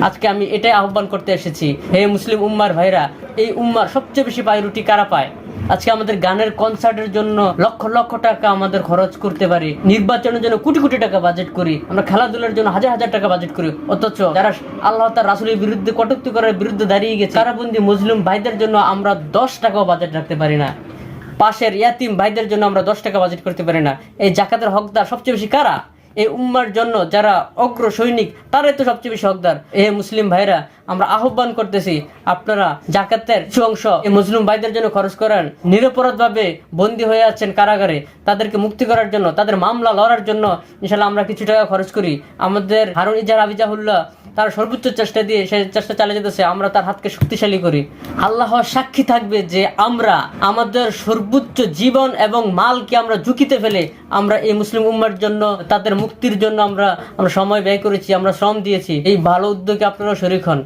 আজকে আমি এটাই আহ্বান করতে এসেছি, হে মুসলিম উম্মার ভাইরা, এই উম্মার সবচেয়ে বেশি পায়রুটি কারা পায়? আজকে আমাদের গানের কনসার্টের জন্য লক্ষ লক্ষ টাকা আমাদের খরচ করতে পারি, নির্বাচনের জন্য কোটি কোটি টাকা বাজেট করি, আমরা খেলাধুলার জন্য হাজার হাজার টাকা বাজেট করি, অথচ যারা আল্লাহ তার রাসূলের বিরুদ্ধে কটূক্তি করার বিরুদ্ধে দাঁড়িয়ে গেছে কারাবন্দী মুসলিম ভাইদের জন্য আমরা 10 টাকাও বাজেট রাখতে পারি না। পাশের ইয়াতিম ভাইদের জন্য আমরা 10 টাকা বাজেট করতে পারি না। এই জাকাতের হকদার সবচেয়ে বেশি কারা? এই উম্মার জন্য যারা অগ্র সৈনিক, তারাই তো সবচেয়ে বেশি হকদার। এই মুসলিম ভাইরা, আমরা আহ্বান করতেছি, আপনারা জাকাতের কিছু অংশ এই মুসলিম ভাইদের জন্য খরচ করেন। নিরপরাধ ভাবে বন্দী হয়ে আছেন কারাগারে, তাদেরকে মুক্তি করার জন্য, তাদের মামলা লড়ার জন্য ইনশাল্লাহ আমরা কিছু টাকা খরচ করি। আমাদের হারুন ইজার আবিজাহুল্লাহ তার সর্বোচ্চ চেষ্টা দিয়ে সেই চেষ্টা চালিয়ে যেতেছে, আমরা তার হাতকে শক্তিশালী করি। আল্লাহ সাক্ষী থাকবে যে আমরা আমাদের সর্বোচ্চ জীবন এবং মালকে আমরা ঝুঁকিতে ফেলে আমরা এই মুসলিম উম্মার জন্য, তাদের মুক্তির জন্য আমরা সময় ব্যয় করেছি, আমরা শ্রম দিয়েছি। এই ভালো উদ্যোগে আপনারা শরীক হন।